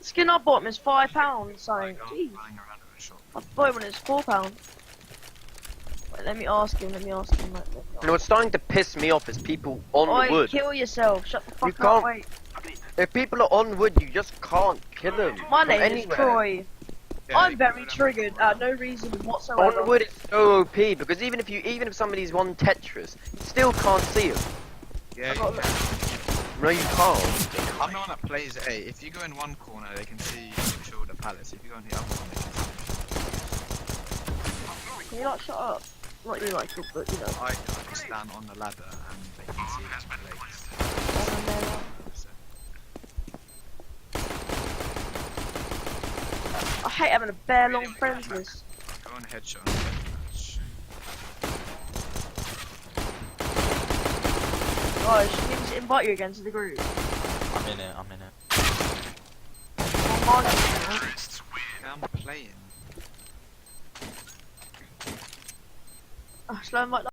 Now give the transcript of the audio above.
Skin I bought him is £5, so Like, I'm jeez. running around in the shop. I bought it when it was £4. Wait, let me ask him. Like, You know what's starting to piss me off is people on Oi, wood. kill yourself. Shut the fuck can't- up. Wait. If people are on wood, you just can't kill them. My from name is anywhere. Troy. Yeah, I'm you very can go down triggered. the No reason whatsoever. On wood is so OP because even if somebody's won Tetris, you still can't see them. Yeah, you got can. No, you can't. I'm the one that plays A. If you go in one corner, they can see the shoulder palace. If you go in the other one, they can see. Can you not shut up? Not you like it, but you know. I can stand on the ladder and they can see the place. I hate having a bare long friends list. Go on headshot and match. Guys, she needs to invite you again to the group. I'm in it. Oh, man. Yeah, I'm playing. Slow and like